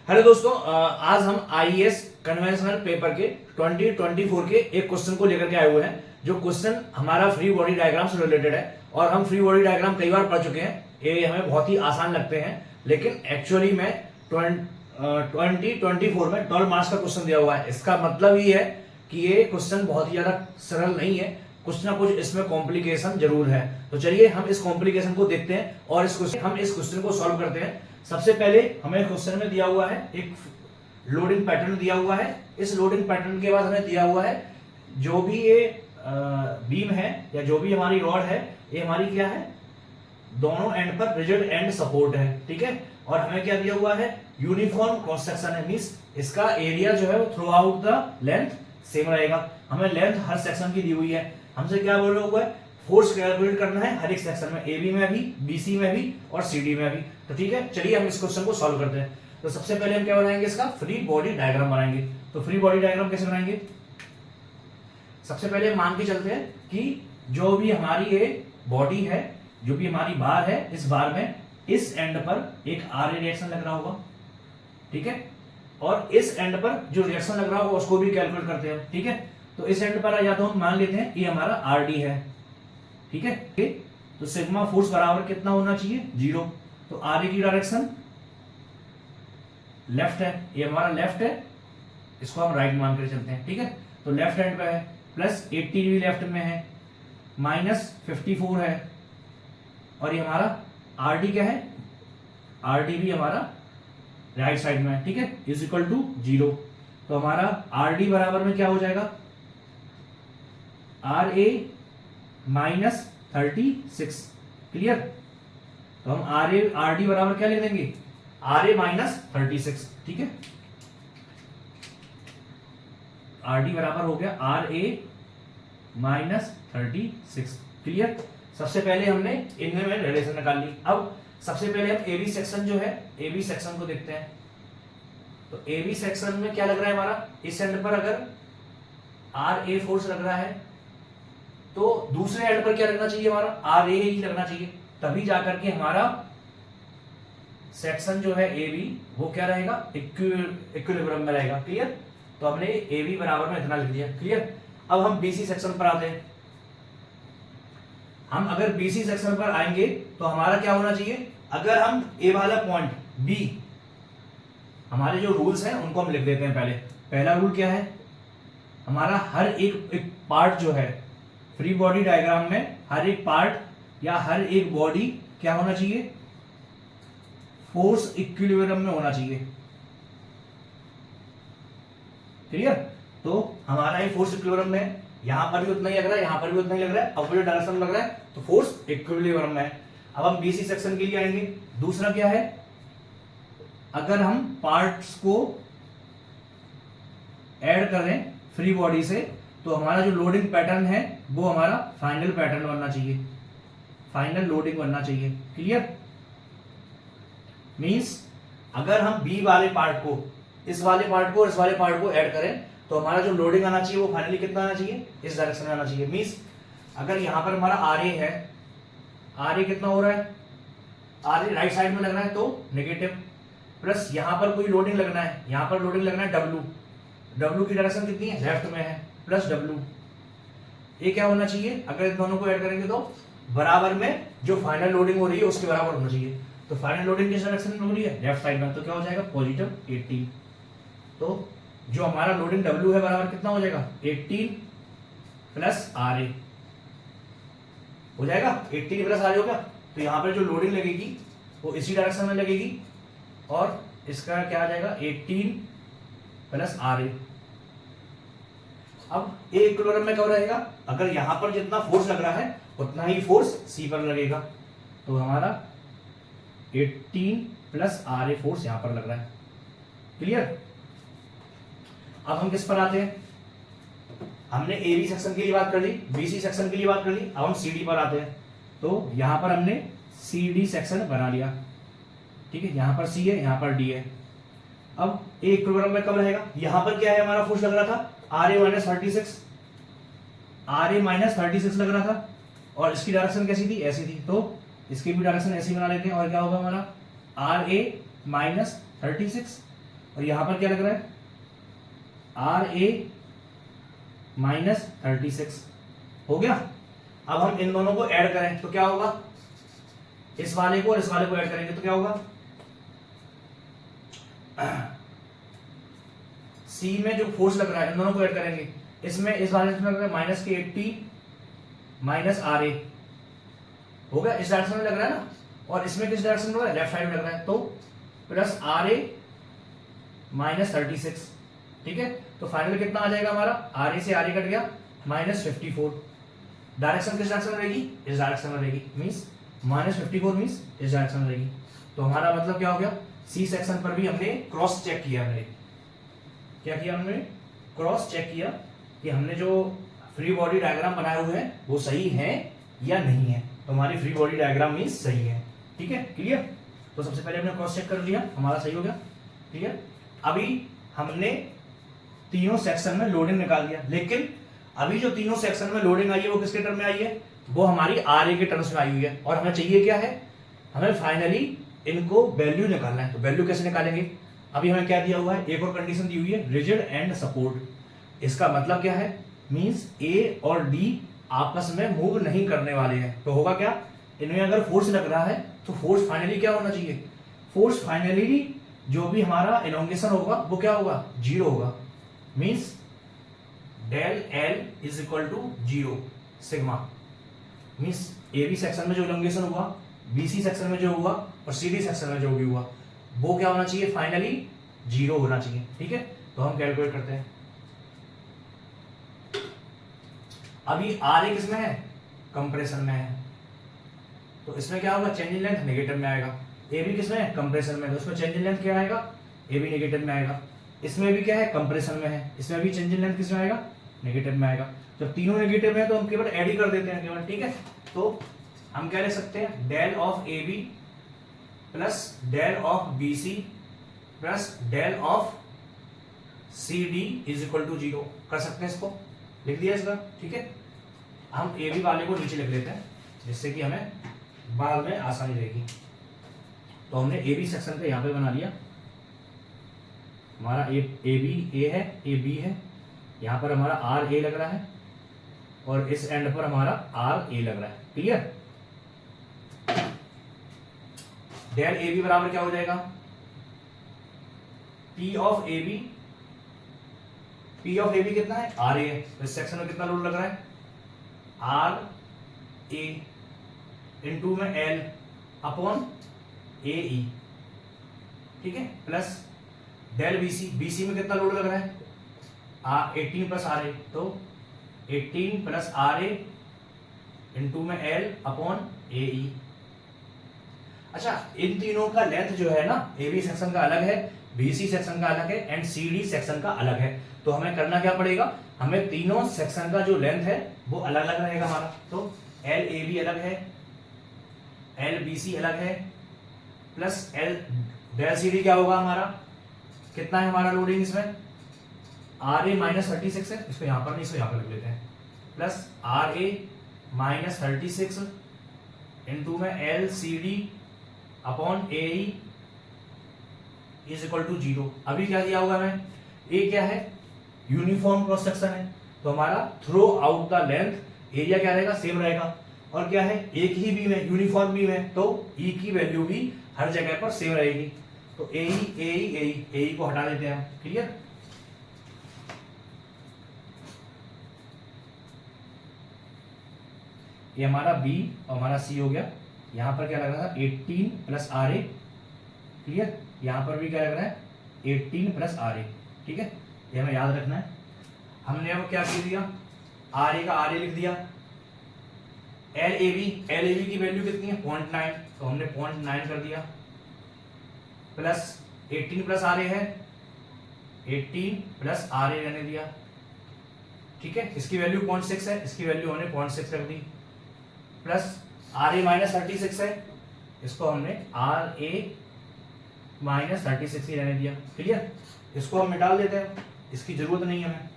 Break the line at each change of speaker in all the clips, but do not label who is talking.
Hello दोस्तों, आज हम आईएएस कन्वेंशनल पेपर के 2024 के एक क्वेश्चन को लेकर के आए हुए हैं। जो क्वेश्चन हमारा फ्री बॉडी डायग्राम से रिलेटेड है और हम फ्री बॉडी डायग्राम कई बार पढ़ चुके हैं। ये हमें बहुत ही आसान लगते हैं, लेकिन एक्चुअली में 2024 में 12 मार्क्स का क्वेश्चन दिया हुआ है। इसका मतलब ये है कि ये क्वेश्चन बहुत ही ज्यादा सरल नहीं है, कुछ ना कुछ इसमें कॉम्प्लिकेशन जरूर है। तो चलिए हम इस कॉम्प्लिकेशन को देखते हैं और इस क्वेश्चन को सॉल्व करते हैं। सबसे पहले हमें क्वेश्चन में दिया हुआ है एक लोडिंग पैटर्न दिया हुआ है। इस लोडिंग पैटर्न के बाद हमें दिया हुआ है जो भी ये बीम है या जो भी हमारी रॉड है, ये हमारी क्या है, दोनों एंड पर रिजिड एंड सपोर्ट है, ठीक है। और हमें क्या दिया हुआ है, यूनिफॉर्म क्रॉस सेक्शन है, मींस इसका एरिया जो है वो through out the length same रहेगा। हमें लेंथ हर सेक्शन की दी हुई है। हमसे क्या बोल रहा हुआ है, फोर्स कैलकुलेट करना है हर एक सेक्शन में, एबी में भी, बीसी में भी और सीडी में भी। तो ठीक है, चलिए हम इस क्वेश्चन को सॉल्व करते हैं। तो सबसे पहले हम क्या बनाएंगे, इसका फ्री बॉडी डायग्राम बनाएंगे। तो फ्री बॉडी डायग्राम कैसे बनाएंगे, सबसे पहले मान के चलते हैं कि जो भी हमारी ये बॉडी है, जो भी हमारी बार है, इस बार में इस एंड पर एक आर रिएक्शन लग रहा होगा, ठीक है। और इस एंड पर जो रिएक्शन लग रहा होगा उसको भी कैलकुलेट करते हैं, ठीक है। तो इस एंड पर या तो हम मान लेते हैं ये हमारा आर डी है, ठीक है। तो सिग्मा फोर्स बराबर कितना होना चाहिए, 0। तो आर की डायरेक्शन लेफ्ट है, ये हमारा लेफ्ट है, इसको हम राइट मान कर चलते हैं, ठीक है। तो लेफ्ट हैंड पे है, प्लस 80 भी लेफ्ट में है, माइनस 54 है, और ये हमारा आर डी क्या है, आर डी भी हमारा राइट साइड में है, ठीक है, इज इक्वल टू 0। तो हमारा आर डी बराबर में क्या हो जाएगा, आर ए माइनस 36, क्लियर। तो हम आर डी बराबर क्या लिख देंगे, आर ए माइनस 36, ठीक है। आर डी बराबर हो गया आर ए माइनस 36, क्लियर। सबसे पहले हमने इनमें में रिलेशन निकाल ली। अब सबसे पहले हम एबी सेक्शन जो है, एबी सेक्शन को देखते हैं। तो एबी सेक्शन में क्या लग रहा है हमारा, इस एंड पर अगर आर ए फोर्स लग रहा है तो दूसरे एंड पर क्या लगना चाहिए, हमारा आर ए ही लगना चाहिए, तभी जाकर के हमारा सेक्शन जो है ए बी वो क्या रहेगा, इक्विलिब्रियम में रहेगा, क्लियर। तो हमने ए बी बराबर में इतना लिख दिया, क्लियर। अब हम बीसी सेक्शन पर आते हैं। हम अगर बीसी सेक्शन पर आएंगे तो हमारा क्या होना चाहिए, अगर हम ए वाला पॉइंट बी, हमारे जो रूल्स हैं उनको हम लिख देते हैं। पहला रूल क्या है हमारा, हर एक पार्ट जो है फ्री बॉडी डायग्राम में, हर एक पार्ट या हर एक बॉडी क्या होना चाहिए, फोर्स इक्विलिब्रियम में होना चाहिए, क्लियर। तो हमारा ये फोर्स इक्विलिब्रियम में है, यहां पर भी उतना ही लग रहा है, यहां पर भी उतना ही लग रहा है, अपोजिट डायरेक्शन में लग रहा है, तो फोर्स इक्विलिब्रियम में है। अब हम बीसी सेक्शन के लिए आएंगे। दूसरा क्या है, अगर हम पार्ट्स को ऐड करें फ्री बॉडी से तो हमारा जो लोडिंग पैटर्न है वो हमारा फाइनल पैटर्न बनना चाहिए, फाइनल लोडिंग बनना चाहिए, क्लियर। मींस अगर हम बी वाले पार्ट को, इस वाले पार्ट को और इस वाले पार्ट को ऐड करें तो हमारा जो लोडिंग आना चाहिए वो फाइनली कितना आना चाहिए, इस डायरेक्शन में आना चाहिए। मींस अगर यहां पर हमारा आर ए है, आर ए कितना हो रहा है, आर ए राइट साइड में लग रहा है तो नेगेटिव, प्लस यहां पर कोई लोडिंग लगना है, यहां पर लोडिंग लगना है डब्ल्यू, डब्ल्यू की डायरेक्शन कितनी है, लेफ्ट में है, प्लस डब्ल्यू। ये क्या होना चाहिए, अगर इन दोनों को ऐड करेंगे तो बराबर में जो फाइनल लोडिंग हो रही है उसके बराबर होना चाहिए। तो फाइनल लोडिंग किस डायरेक्शन में हो रही है, लेफ्ट साइड में, तो क्या हो जाएगा पॉजिटिव 18। तो जो हमारा लोडिंग डब्ल्यू है बराबर कितना हो जाएगा, 18 प्लस आर ए हो जाएगा, 18 प्लस आर ए हो गया। तो यहां पर जो लोडिंग लगेगी वो इसी डायरेक्शन में लगेगी और इसका क्या आ जाएगा 18 प्लस आर ए। अब ए इक्विलिब्रियम में कब रहेगा, अगर यहां पर जितना फोर्स लग रहा है उतना ही फोर्स सी पर लगेगा, तो हमारा 18 प्लस आर ए फोर्स यहां पर लग रहा है, क्लियर। अब हम किस पर आते हैं, हमने ए बी सेक्शन के लिए बात कर ली, बीसी सेक्शन के लिए बात कर ली, अब हम सीडी पर आते हैं। तो यहां पर हमने सीडी सेक्शन बना लिया, ठीक है, यहां पर सी है, यहां पर डी है। अब ए इक्विलिब्रियम में कब रहेगा, यहां पर क्या है हमारा फोर्स लग रहा था R A minus 36, R A minus 36 लग रहा था और इसकी डायरेक्शन कैसी थी, ऐसी थी, तो इसकी भी डायरेक्शन ऐसी बना लेते हैं और क्या होगा हमारा आर ए माइनस 36 और यहां पर क्या लग रहा है RA माइनस 36 हो गया। अब हम इन दोनों को ऐड करें तो क्या होगा, इस वाले को और इस वाले को ऐड करेंगे तो क्या होगा, सी में जो फोर्स लग रहा है इन दोनों को ऐड करेंगे, इसमें इस वाले में लग रहा है माइनस के 80 माइनस RA हो गया, इस डायरेक्शन में लग रहा है ना, और इसमें किस डायरेक्शन में लग रहा है, लेफ्ट साइड में लग रहा है, तो प्लस RA माइनस 36। ठीक है, तो फाइनल कितना आ जाएगा हमारा, RA से RA कट गया माइनस 54। डायरेक्शन किस डायरेक्शन में रहेगी, इस डायरेक्शन में रहेगी, मींस माइनस 54 मींस इस डायरेक्शन में रहेगी। तो हमारा मतलब क्या हो गया, सी सेक्शन पर भी हमने क्रॉस चेक किया, हमने क्या किया, हमने क्रॉस चेक किया कि हमने जो फ्री बॉडी डायग्राम बनाए हुए हैं वो सही है या नहीं है। तो हमारी फ्री बॉडी डायग्राम मींस सही है। ठीक है, क्लियर। तो सबसे पहले हमने क्रॉस चेक कर लिया, हमारा सही हो गया। ठीक है, अभी हमने तीनों सेक्शन में लोडिंग निकाल दिया, लेकिन अभी जो तीनों सेक्शन में लोडिंग आई है वो किसके टर्म में आई है, वो हमारी RA के टर्म्स में आई हुई है। और हमें चाहिए क्या है, हमें फाइनली इनको वैल्यू निकालना है। तो वैल्यू कैसे निकालेंगे, अभी हमें क्या दिया हुआ है, एक और कंडीशन दी हुई है, रिजिड एंड सपोर्ट। इसका मतलब क्या है, मींस A और D आपस में मूव नहीं करने वाले हैं। तो होगा क्या, इनमें अगर फोर्स लग रहा है तो फोर्स फाइनली क्या होना चाहिए, फोर्स फाइनली जो भी हमारा एलोंगेशन होगा वो क्या होगा, 0 होगा। Means del L is equal to 0 sigma. Means AB section में जो एलोंगेशन हुआ, BC सेक्शन में जो हुआ और CD सेक्शन में जो भी हुआ वो क्या होना चाहिए, फाइनली 0 होना चाहिए। ठीक है, तो हम कैलकुलेट करते हैं। अभी RA किसमें है, कंप्रेशन में है, तो इसमें क्या होगा, चेंज इन लेंथ नेगेटिव में आएगा। AB किसमें है, कंप्रेशन में, तो इसमें चेंज इन लेंथ क्या आएगा, AB नेगेटिव में आएगा। इसमें भी क्या है, कंप्रेशन में है, इसमें भी चेंज इन लेंथ किसमें आएगा, नेगेटिव में आएगा। जब तीनों नेगेटिव है तो हम केवल ऐड ही कर देते हैं केवल। ठीक है, तो हम क्या ले सकते हैं, del of AB plus del of BC plus del of CD is equal to 0 कर सकते हैं। इसको लिख दिया इसका। ठीक है, हम AB वाले को नीचे लिख लेते हैं जिससे कि हमें बाद में आसानी रहेगी। तो हमने AB सेक्शन पे यहाँ पे बना लिया, हमारा AB A है, AB है, यहाँ पर हमारा RA लग रहा है और इस एंड पर हमारा RA लग रहा है। क्लियर। डेल AB बराबर क्या हो जाएगा, P of AB, P of AB कितना है, RA है, तो इस सेक्शन में कितना लोड लग रहा है, RA इनटू में L अपॉन AE। ठीक है, प्लस डेल BC, BC में कितना लोड लग रहा है, 18 प्लस RA, तो 18 प्लस RA इनटू में L अपॉन AE। अच्छा, इन तीनों का लेंथ जो है ना, AB सेक्शन का अलग है, BC सेक्शन का अलग है एंड CD सेक्शन का अलग है। तो हमें करना क्या पड़ेगा, हमें तीनों सेक्शन का जो लेंथ है वो अलग अलग रहेगा हमारा। तो LAB अलग है, LBC अलग है, प्लस L डेल CD क्या होगा हमारा, कितना है हमारा लोडिंग इसमें, RA माइनस 36 है, इसको यहां पर नहीं, इसको यहां पर लिख लेते हैं, प्लस RA माइनस 36 इनटू में LCD upon AE is equal to 0। अभी क्या दिया होगा हमें, A क्या है, यूनिफॉर्म क्रॉस सेक्शन है, तो हमारा through out the length area क्या रहेगा, सेम रहेगा। और क्या है, एक ही बीम है, यूनिफॉर्म बीम है, तो E की वैल्यू भी हर जगह पर सेम रहेगी। तो AE को हटा देते हैं हम। क्लियर। ये हमारा B और हमारा C हो गया। यहां पर क्या लग रहा था, 18 प्लस RA। क्लियर। यहां पर भी क्या लग रहा है, 18 प्लस RA। ठीक है, ये हमें याद रखना है। हमने अब क्या कर दिया, RA का RA लिख दिया। LAB की वैल्यू कितनी है, 0.9, तो हमने 0.9 कर दिया, प्लस 18 प्लस RA है, 18 प्लस RA रहने दिया। ठीक है, इसकी वैल्यू 0.6 है, इसकी वैल्यू हमने 0.6 कर दी, प्लस RA माइनस 36 है, इसको हमने RA माइनस 36 ही रहने दिया। क्लियर। इसको हम निकाल देते हैं, इसकी जरूरत नहीं है हमें।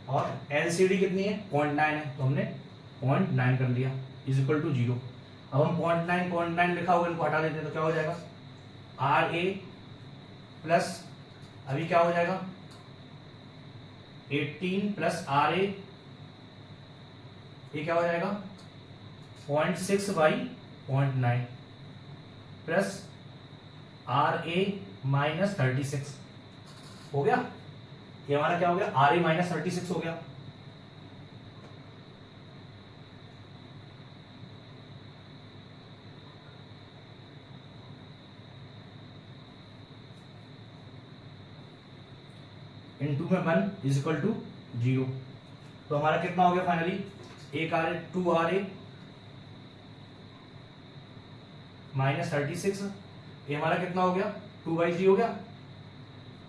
और LCD कितनी है, 0.9 है, तो हमने 0.9 कर लिया इज इक्वल टू 0। अब हम 0.9 लिखा हुआ इनको हटा देते हैं तो क्या हो जाएगा, आर ए प्लस अभी क्या हो जाएगा 18 प्लस आर ए, ये क्या हो जाएगा 0.6/0.9 प्लस आर ए माइनस 36 हो गया। ये हमारा क्या हो गया, आर ए माइनस 36 हो गया। इनटू में 1 इज इक्वल टू 0, तो हमारा कितना हो गया फाइनली, 2 माइनस 36, ये हमारा कितना हो गया 2/3 हो गया।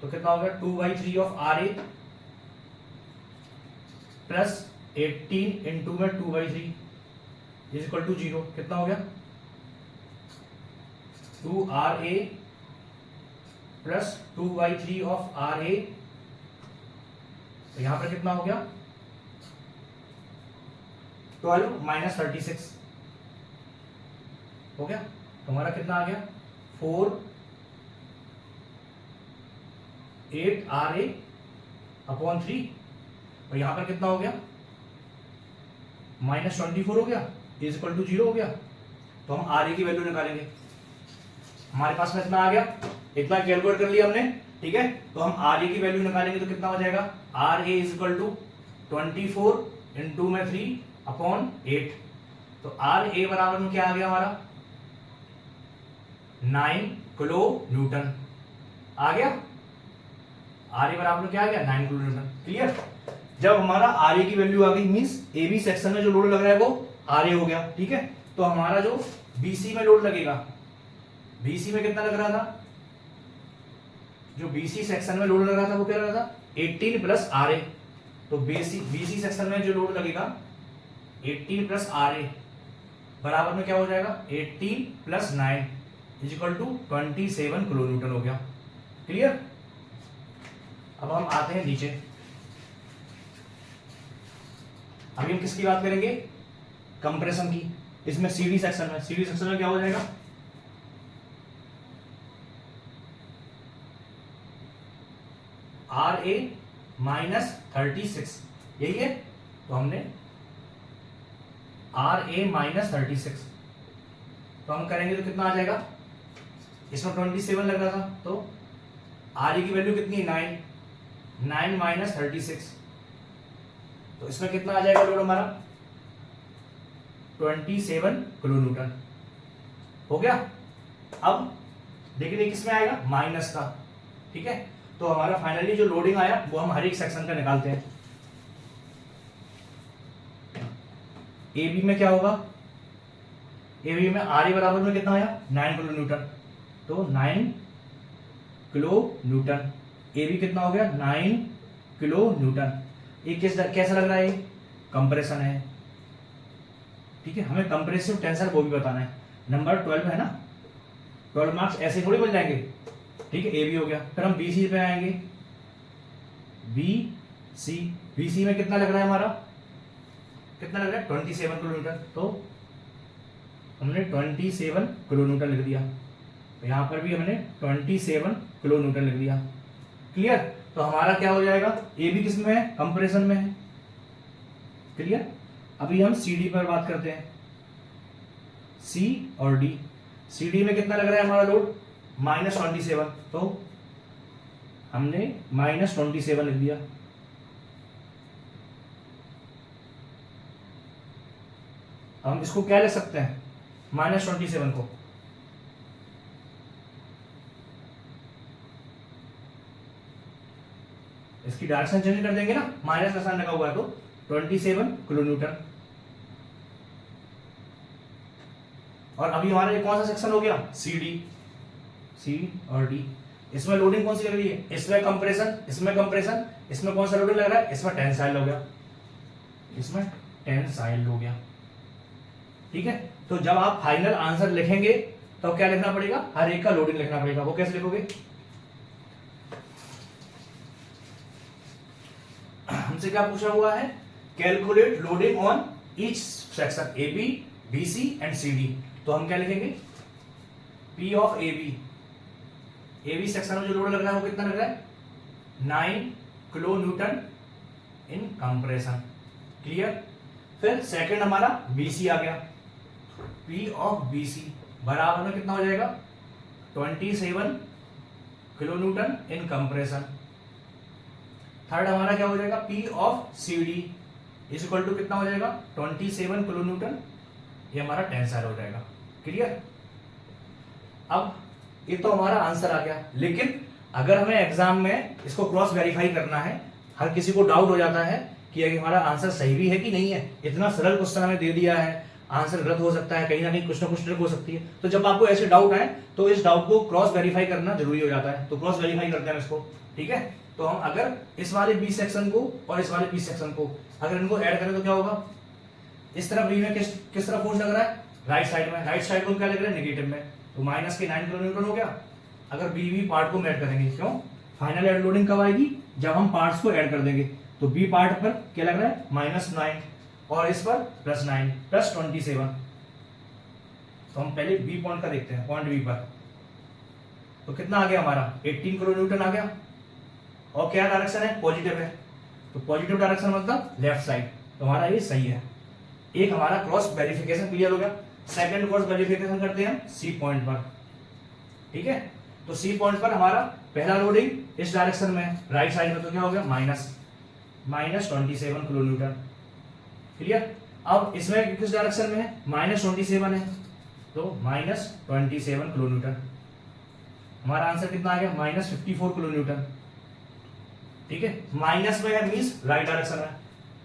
तो कितना हो गया 2/3 of R A plus 18 into में 2/3 इज इक्वल टू 0, कितना हो गया 2RA प्लस 2/3 ऑफ RA, तो यहां पर कितना हो गया 12 माइनस 36 हो गया। तो हमारा कितना आ गया 8RA अपॉन 3, और यहां पर कितना हो गया माइनस 24 हो गया, इज इक्वल टू 0 हो गया। तो हम RA की वैल्यू निकालेंगे, हमारे पास में इतना आ गया, इतना कैलकुलेट कर लिया हमने, ठीक है। तो हम RA की वैल्यू निकालेंगे तो कितना हो जाएगा, RA is equal to 24 into में 3 अपॉन 8। तो RA बराबर में क्या आ गया हमारा 9 किलो न्यूटन आ गया। RA बराबर में क्या आ गया 9 किलो न्यूटन। क्लियर। जब हमारा RA की वैल्यू आ गई मींस AB सेक्शन में जो लोड लग रहा है वो RA हो गया, ठीक है। तो हमारा जो BC में लोड लगेगा, BC में कितना लग रहा था, जो BC सेक्शन में लोड लग रहा था वो क्या लग रहा था 18 प्लस RA। तो BC सेक्शन में जो लोड लगेगा 18 प्लस RA बराबर में क्या हो जाएगा 18 plus 9 is equal to 27 kilo newton हो गया। क्लियर। अब हम आते हैं नीचे, अभी हम किसकी बात करेंगे, कंप्रेशन की। इसमें CD सेक्शन में क्या हो जाएगा RA माइनस 36, यही है। तो हमने RA माइनस 36 तो हम करेंगे तो कितना आ जाएगा, इसमें 27 लग रहा था तो RA की वैल्यू कितनी है 9 माइनस 36, तो इसमें कितना आ जाएगा लोड हमारा 27 किलो न्यूटन हो गया। अब देखिए किसमें आएगा माइनस का, ठीक है। तो हमारा फाइनली जो लोडिंग आया वो हम हर एक सेक्शन का निकालते हैं। AB में क्या होगा, AB में RA बराबर में कितना आया 9 किलो न्यूटन, तो 9 किलो न्यूटन। AB कितना हो गया 9 किलो न्यूटन। ये कैसा लग रहा है, कंप्रेशन है, ठीक है। हमें कंप्रेसिव टेंसर वो भी बताना है, नंबर 12 है ना, 12 मार्क्स ऐसे थोड़ी बन जाएंगे, ठीक है। AB हो गया, फिर हम BC पे आएंगे, BC में कितना लग रहा है हमारा, कितना लग रहा है 27 किलो न्यूटन, तो हमने 27 किलो न्यूटन लिख दिया। तो यहां पर भी हमने 27 किलो न्यूटन लिख दिया। क्लियर। तो हमारा क्या हो जाएगा, AB किस में है, कंप्रेशन में है। क्लियर। अभी हम CD पर बात करते हैं, C और D। CD में कितना लग रहा है हमारा लोड माइनस 27, तो हमने माइनस 27 लिख दिया। हम इसको क्या लिख सकते हैं माइनस 27 को, इसकी डायरेक्शन चेंज कर देंगे ना, माइनस का साइन लगा हुआ है तो 27 किलो न्यूटन। और अभी हमारा ये कौन सा सेक्शन हो गया C और D। इसमें लोडिंग कौन सी लग रही है, इसमें कंप्रेशन, इसमें कंप्रेशन, इसमें कौन सा लोडिंग लग रहा है, इसमें टेंसाइल हो गया, इसमें टेंसाइल हो गया, ठीक है। तो जब आप फाइनल आंसर लिखेंगे तो क्या लिखना पड़ेगा, हर एक का लोडिंग लिखना पड़ेगा। वो कैसे लिखोगे, हमसे क्या पूछा हुआ है, calculate loading on each section AB, BC and CD। तो हम क्या लिखेंगे, P of A B section में जो लोड लग रहा है वो कितना लग रहा है, 9 kilo newton in compression. Clear. फिर सेकंड हमारा BC आ गया, P ऑफ BC बराबर में कितना हो जाएगा, 27 kilo newton in compression. Third हमारा क्या हो जाएगा, P of CD is equal to कितना हो जाएगा, 27 किलो न्यूटन, ये हमारा टेंसाइल हो जाएगा। क्लियर। अब ये तो हमारा आंसर आ गया, लेकिन अगर हमें एग्जाम में इसको क्रॉस वेरीफाई करना है, हर किसी को डाउट हो जाता है कि हमारा आंसर सही भी है कि नहीं है, इतना सरल क्वेश्चन हमें दे दिया है, आंसर गलत हो सकता है, कहीं ना कहीं कुछ ना कुछ ट्रिक हो सकती है। तो जब आपको ऐसे डाउट आए तो इस डाउट को क्रॉस वेरीफाई करना जरूरी हो जाता है। तो क्रॉस वेरीफाई करते हैं इसको, ठीक है। तो हम अगर इस वाले बी सेक्शन को और इस वाले बी सेक्शन को अगर इनको ऐड करें तो क्या होगा, इस तरफ बी में किस तरफ फोर्स लग रहा है, राइट साइड में, राइट साइड को क्या लग रहा है, नेगेटिव में, तो माइनस के 9 किलो न्यूटन हो गया। अगर बी पार्ट को ऐड करेंगे, क्यों, फाइनल ऐड लोडिंग कब आएगी, जब हम पार्ट्स को ऐड कर देंगे। तो बी पार्ट पर क्या लग रहा है, -9 और इस पर +9 +27। तो हम पहले बी पॉइंट का देखते हैं, पॉइंट बी पर तो कितना आ गया हमारा, 18 किलो न्यूटन आ गया। और क्या डायरेक्शन है, पॉजिटिव है, तो पॉजिटिव डायरेक्शन मतलब लेफ्ट साइड, तो हमारा ये सही है। एक हमारा क्रॉस वेरिफिकेशन क्लियर हो गया। सेकंड क्रॉस वेरिफिकेशन करते हैं हम सी पॉइंट पर, ठीक है। तो सी पॉइंट पर हमारा पहला लोडिंग इस डायरेक्शन में, राइट साइड में, तो क्या हो गया, -27 किलो न्यूटन। क्लियर। अब इसमें किस डायरेक्शन में है, -27 है, तो -27 किलो न्यूटन। हमारा आंसर कितना आ गया, -54 किलो न्यूटन, ठीक है। माइनस में है मींस राइट डायरेक्शन में,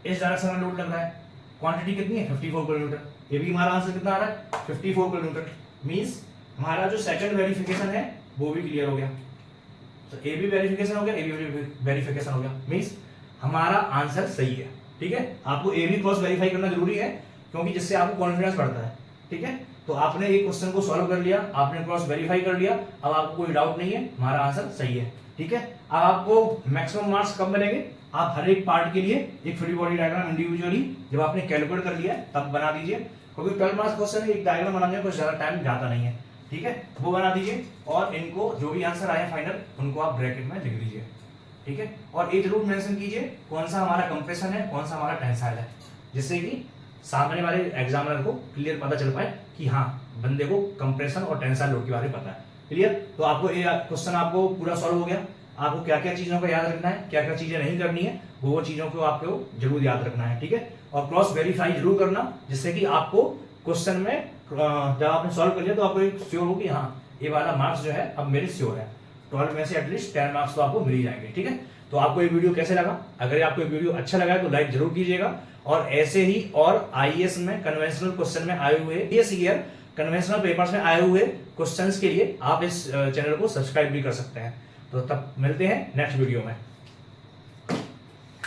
इस डायरेक्शन में लोड लग रहा है, क्वांटिटी कितनी है, 54 किलो न्यूटन। ये भी हमारा आंसर कितना आ रहा है, 54 किलो न्यूटन। मींस हमारा जो सेकंड वेरिफिकेशन है वो भी क्लियर हो गया। तो ए भी वेरिफिकेशन हो गया, ए भी वेरिफिकेशन हो गया, मींस हमारा आंसर सही है, ठीक है। आपको ए भी क्रॉस वेरीफाई करना जरूरी है, क्योंकि जिससे आपको कॉन्फिडेंस बढ़ता है, ठीक है। तो आपने एक क्वेश्चन को सॉल्व कर लिया, आपने क्रॉस वेरीफाई कर लिया, अब आपको कोई डाउट नहीं है, हमारा आंसर सही है, ठीक है। अब आपको मैक्सिमम मार्क्स कब मिलेंगे, आप हर एक पार्ट के लिए एक फ्री बॉडी डायग्राम इंडिविजुअली जब आपने कैलकुलेट कर लिया तब बना दीजिए, क्योंकि 12 मार्क्स क्वेश्चन है, एक डायग्राम बनाने में कुछ ज्यादा टाइम जाता नहीं है, ठीक है। वो बना दीजिए और इनको जो भी आंसर आया फाइनल उनको आप ब्रैकेट में लिख दीजिए, ठीक है। और ये जरूर मेंशन कीजिए कौन सा हमारा कंप्रेशन है, कौन सा हमारा टेंसाइल है, जिससे कि सामने वाले एग्जामिनर को क्लियर पता चल पाए कि हाँ बंदे को कंप्रेशन और टेंसाइल लोड के बारे में पता है। क्लियर। तो आपको ये क्वेश्चन आपको पूरा सॉल्व हो गया। आपको क्या क्या चीजों का याद रखना है, क्या क्या चीजें नहीं करनी है, वो चीजों को आपको जरूर याद रखना है, ठीक है। और क्रॉस वेरीफाई जरूर करना, जिससे कि आपको क्वेश्चन में जब आपने सॉल्व कर लिया तो आपको एक श्योर हो कि हाँ ये वाला मार्क्स जो है अब मेरे श्योर है, 12 में से एटलीस्ट 10 मार्क्स तो आपको मिल ही जाएंगे, ठीक है। तो आपको ये वीडियो कैसे लगा, अगर आपको ये वीडियो अच्छा लगा है तो लाइक जरूर कीजिएगा, और ऐसे ही और आईएएस में कन्वेंशनल क्वेश्चन में आए हुए ईयर कन्वेंशनल पेपर्स में आए हुए क्वेश्चंस के लिए आप इस चैनल को सब्सक्राइब भी कर सकते हैं। तो तब मिलते हैं नेक्स्ट वीडियो में।